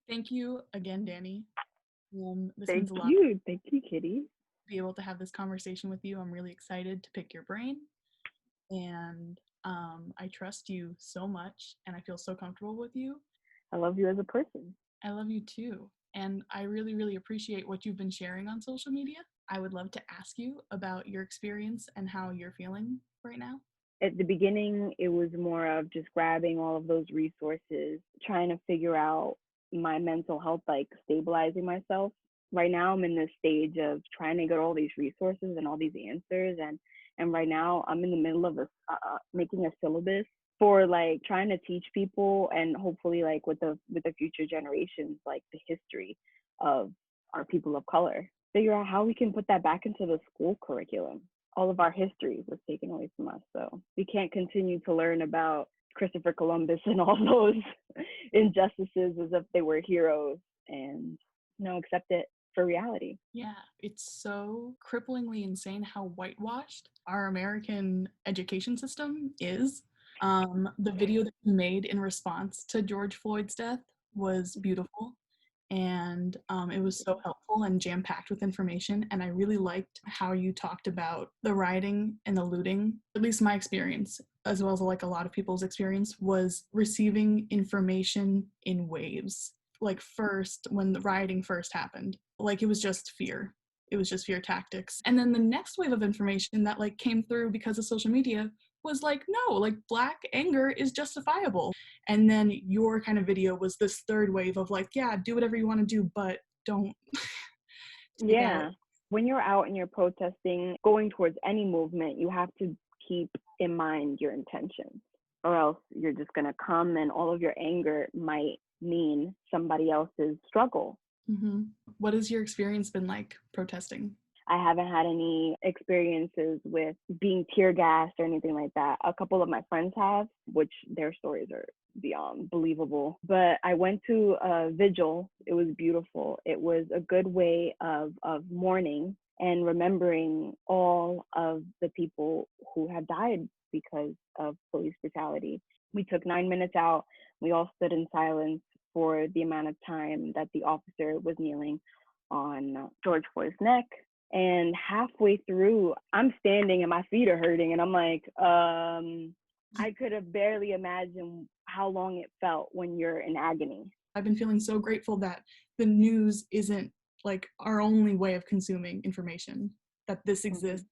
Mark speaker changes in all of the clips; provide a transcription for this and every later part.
Speaker 1: Thank you again, Danny. This
Speaker 2: Thank
Speaker 1: means a lot to
Speaker 2: you. Thank you, Kitty.
Speaker 1: be able to have this conversation with you. I'm really excited to pick your brain, and I trust you so much, and I feel so comfortable with you.
Speaker 2: I love you as a person.
Speaker 1: I love you too, and I really, really appreciate what you've been sharing on social media. I would love to ask you about your experience and how you're feeling right now.
Speaker 2: At the beginning, it was more of just grabbing all of those resources, trying to figure out my mental health, like stabilizing myself. Right now, I'm in this stage of trying to get all these resources and all these answers, and right now, I'm in the middle of making a syllabus for like trying to teach people, and hopefully, like with the future generations, like the history of our people of color. Figure out how we can put that back into the school curriculum. All of our history was taken away from us. So we can't continue to learn about Christopher Columbus and all those injustices as if they were heroes and accept it for reality.
Speaker 1: Yeah, it's so cripplingly insane how whitewashed our American education system is. The video that you made in response to George Floyd's death was beautiful, and it was so helpful and jam packed with information. And I really liked how you talked about the rioting and the looting. At least my experience, as well as like a lot of people's experience, was receiving information in waves. Like, first, when the rioting first happened, like it was just fear. It was just fear tactics. And then the next wave of information that like came through because of social media was like, no, like black anger is justifiable. And then your kind of video was this third wave of like, yeah, do whatever you want to do, but don't take out.
Speaker 2: Yeah. When you're out and you're protesting, going towards any movement, you have to keep in mind your intentions, or else you're just going to come and all of your anger might mean somebody else's struggle.
Speaker 1: Mm-hmm. What has your experience been like protesting?
Speaker 2: I haven't had any experiences with being tear gassed or anything like that. A couple of my friends have, which their stories are beyond believable. But I went to a vigil. It was beautiful. It was a good way of mourning and remembering all of the people who have died because of police brutality. We took 9 minutes out. We all stood in silence for the amount of time that the officer was kneeling on George Floyd's neck. And halfway through, I'm standing and my feet are hurting, and I'm like, I could have barely imagined how long it felt when you're in agony.
Speaker 1: I've been feeling so grateful that the news isn't like our only way of consuming information, that this
Speaker 2: Mm-hmm.
Speaker 1: exists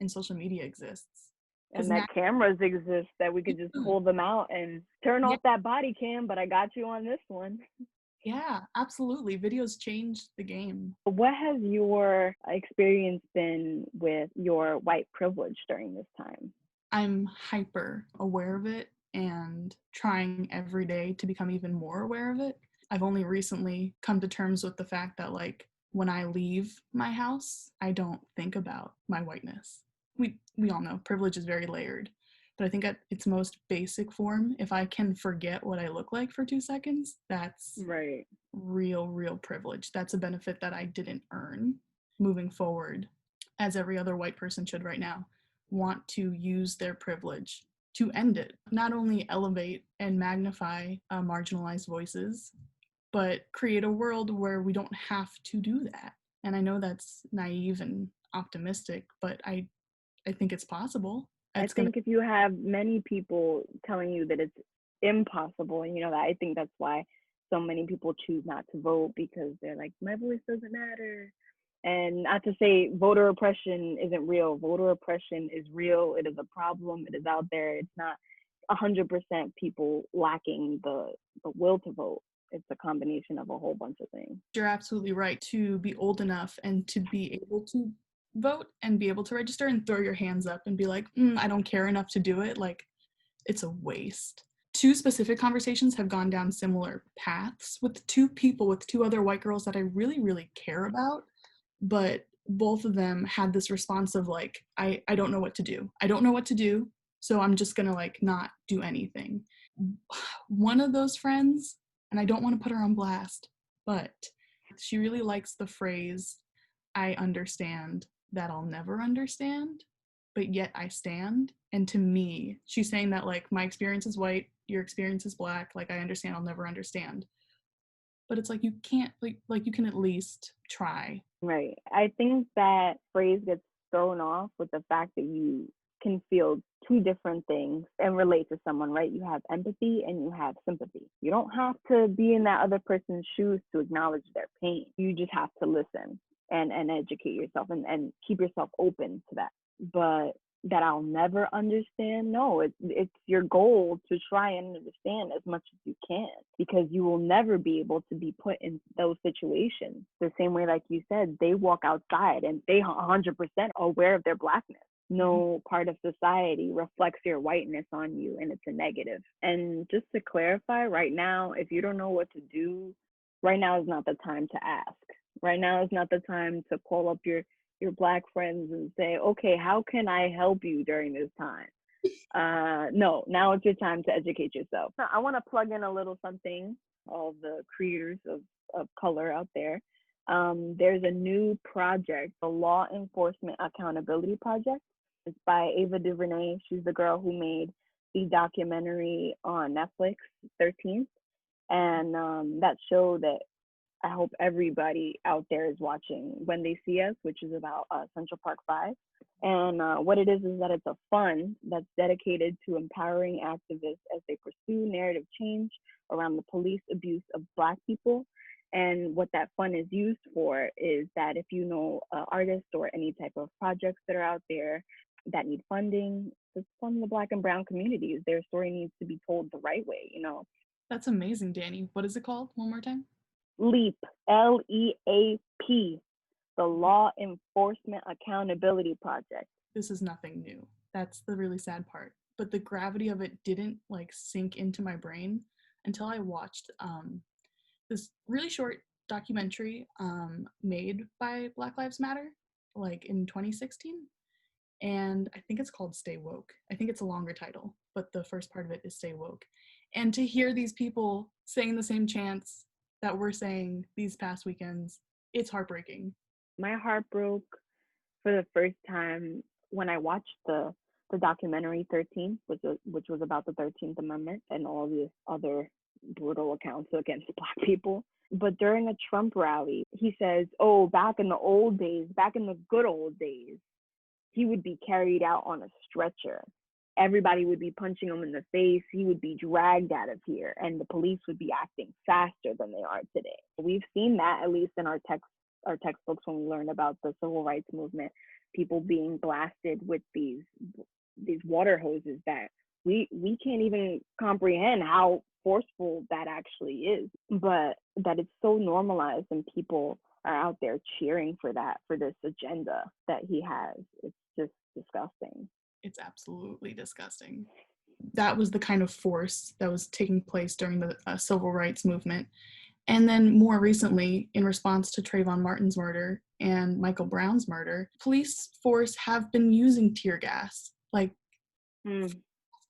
Speaker 1: and social media exists. Because
Speaker 2: And
Speaker 1: now,
Speaker 2: that cameras exist that we could just pull them out and turn
Speaker 1: yeah,
Speaker 2: off that body cam, but I got you on this one.
Speaker 1: yeah, absolutely. Videos changed the game.
Speaker 2: What has your experience been with your white privilege during this time?
Speaker 1: I'm hyper aware of it and trying every day to become even more aware of it. I've only recently come to terms with the fact that, like, when I leave my house, I don't think about my whiteness. We all know privilege is very layered, but I think at its most basic form, if I can forget what I look like for 2 seconds, that's
Speaker 2: Right.
Speaker 1: real privilege. That's a benefit that I didn't earn. Moving forward, as every other white person should right now, want to use their privilege to end it. Not only elevate and magnify marginalized voices, but create a world where we don't have to do that. And I know that's naive and optimistic, but I think it's possible.
Speaker 2: I
Speaker 1: It's gonna
Speaker 2: think if you have many people telling you that it's impossible, and that, I think that's why so many people choose not to vote, because they're like, my voice doesn't matter. And not to say voter oppression isn't real. Voter oppression is real. It is a problem. It is out there. It's not 100% people lacking the will to vote. It's a combination of a whole bunch of things.
Speaker 1: you're absolutely right to be old enough and to be able to vote and be able to register and throw your hands up and be like, I don't care enough to do it. Like, it's a waste. Two specific conversations have gone down similar paths with two people, with two other white girls that I really, really care about. But both of them had this response of like, I don't know what to do. I don't know what to do. So I'm just gonna like not do anything. One of those friends, and I don't want to put her on blast, but she really likes the phrase, I understand that I'll never understand, but yet I stand. And to me, she's saying that like my experience is white, your experience is black, like I understand I'll never understand. but it's like you can't like you can at least try.
Speaker 2: Right. I think that phrase gets thrown off with the fact that you can feel two different things and relate to someone, right? You have empathy and you have sympathy. You don't have to be in that other person's shoes to acknowledge their pain. You just have to listen and educate yourself and keep yourself open to that. But that I'll never understand. No, it's your goal to try and understand as much as you can, because you will never be able to be put in those situations. The same way, like you said, they walk outside and they 100% aware of their blackness. No part of society reflects your whiteness on you, and it's a negative. And just to clarify, right now, if you don't know what to do, right now is not the time to ask. Right now is not the time to call up your black friends and say, okay, how can I help you during this time? No, now it's your time to educate yourself. I want to plug in a little something, all the creators of color out there. There's a new project, the Law Enforcement Accountability Project. It's by Ava DuVernay. She's the girl who made the documentary on Netflix, 13th. And that show that I hope everybody out there is watching When They See Us, which is about Central Park 5. And what it is that it's a fund that's dedicated to empowering activists as they pursue narrative change around the police abuse of Black people. And what that fund is used for is that if you know artists or any type of projects that are out there that need funding, just fund the Black and Brown communities. Their story needs to be told the right way, you know.
Speaker 1: That's amazing, Danny. What is it called? One more time.
Speaker 2: LEAP, LEAP, the Law Enforcement Accountability Project.
Speaker 1: This is nothing new. That's the really sad part. But the gravity of it didn't like sink into my brain until I watched this really short documentary made by Black Lives Matter, like in 2016. And I think it's called Stay Woke. I think it's a longer title, but the first part of it is Stay Woke. And to hear these people saying the same chants that we're saying these past weekends, it's heartbreaking.
Speaker 2: My heart broke for the first time when I watched the documentary 13, which was about the 13th Amendment and all these other brutal accounts against Black people. But during a Trump rally, he says, oh, back in the old days, back in the good old days, he would be carried out on a stretcher. Everybody would be punching him in the face. He would be dragged out of here, and the police would be acting faster than they are today. We've seen that, at least in our textbooks, when we learn about the civil rights movement, people being blasted with these water hoses that we can't even comprehend how forceful that actually is, but that it's so normalized and people are out there cheering for this agenda that he has. It's just disgusting.
Speaker 1: It's absolutely disgusting. That was the kind of force that was taking place during the civil rights movement. And then more recently, in response to Trayvon Martin's murder and Michael Brown's murder, police force have been using tear gas, like, for a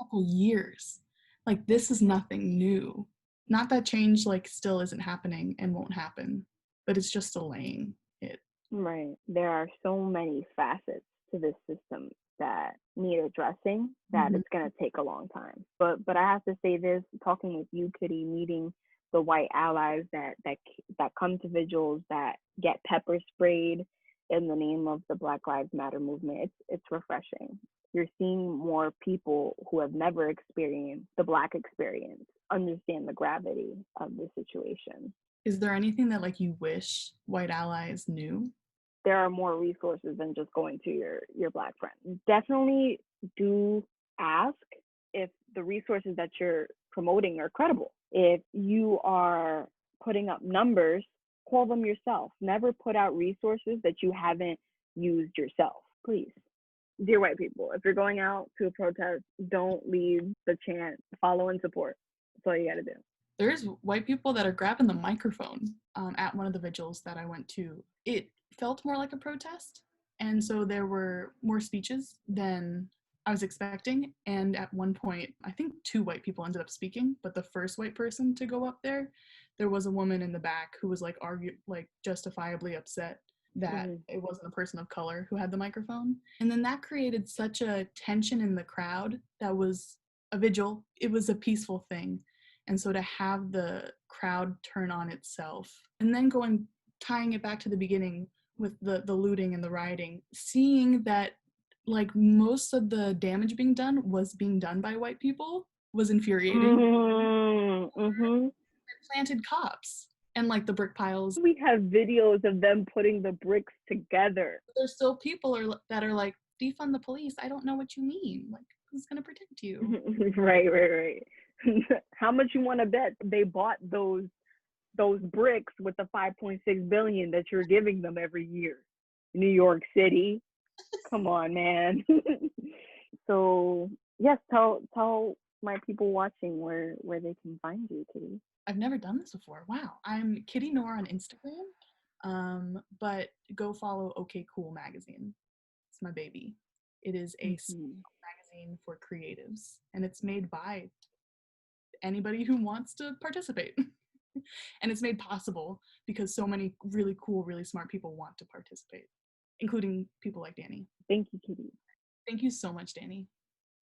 Speaker 1: couple years. Like, this is nothing new. Not that change, like, still isn't happening and won't happen, but it's just delaying it.
Speaker 2: Right. There are so many facets to this system that need addressing that it's going to take a long time. But I have to say this, talking with you, Kitty, meeting the white allies that come to vigils, that get pepper sprayed in the name of the Black Lives Matter movement, it's refreshing. You're seeing more people who have never experienced the Black experience understand the gravity of the situation.
Speaker 1: Is there anything that like you wish white allies knew?
Speaker 2: There are more resources than just going to your Black friend. Definitely do ask if the resources that you're promoting are credible. If you are putting up numbers, call them yourself. Never put out resources that you haven't used yourself, please. Dear white people, if you're going out to a protest, don't leave the chant, follow and support. That's all you gotta do.
Speaker 1: There's white people that are grabbing the microphone at one of the vigils that I went to. It felt more like a protest, and so there were more speeches than I was expecting. And at one point, I think 2 white people ended up speaking, but the first white person to go up there was a woman in the back who was like justifiably upset that it wasn't a person of color who had the microphone. And then that created such a tension in the crowd. That was a vigil. It was a peaceful thing. And so to have the crowd turn on itself. And then tying it back to the beginning with the looting and the rioting, seeing that like most of the damage being done was being done by white people was infuriating.
Speaker 2: Mm-hmm.
Speaker 1: Planted cops and like the brick piles.
Speaker 2: We have videos of them putting the bricks together.
Speaker 1: There's still people that are like, defund the police. I don't know what you mean. Like, who's gonna protect you?
Speaker 2: Right. How much you want to bet they bought those bricks with the 5.6 billion that you're giving them every year? New York City. Come on, man. So yes, tell my people watching where they can find you, Kitty.
Speaker 1: I've never done this before. Wow. I'm Kitty Knorr on Instagram. But go follow OK Cool magazine. It's my baby. It is a magazine for creatives, and it's made by anybody who wants to participate. And it's made possible because so many really cool, really smart people want to participate, including people like Danny.
Speaker 2: Thank you, Kitty.
Speaker 1: Thank you so much, Danny.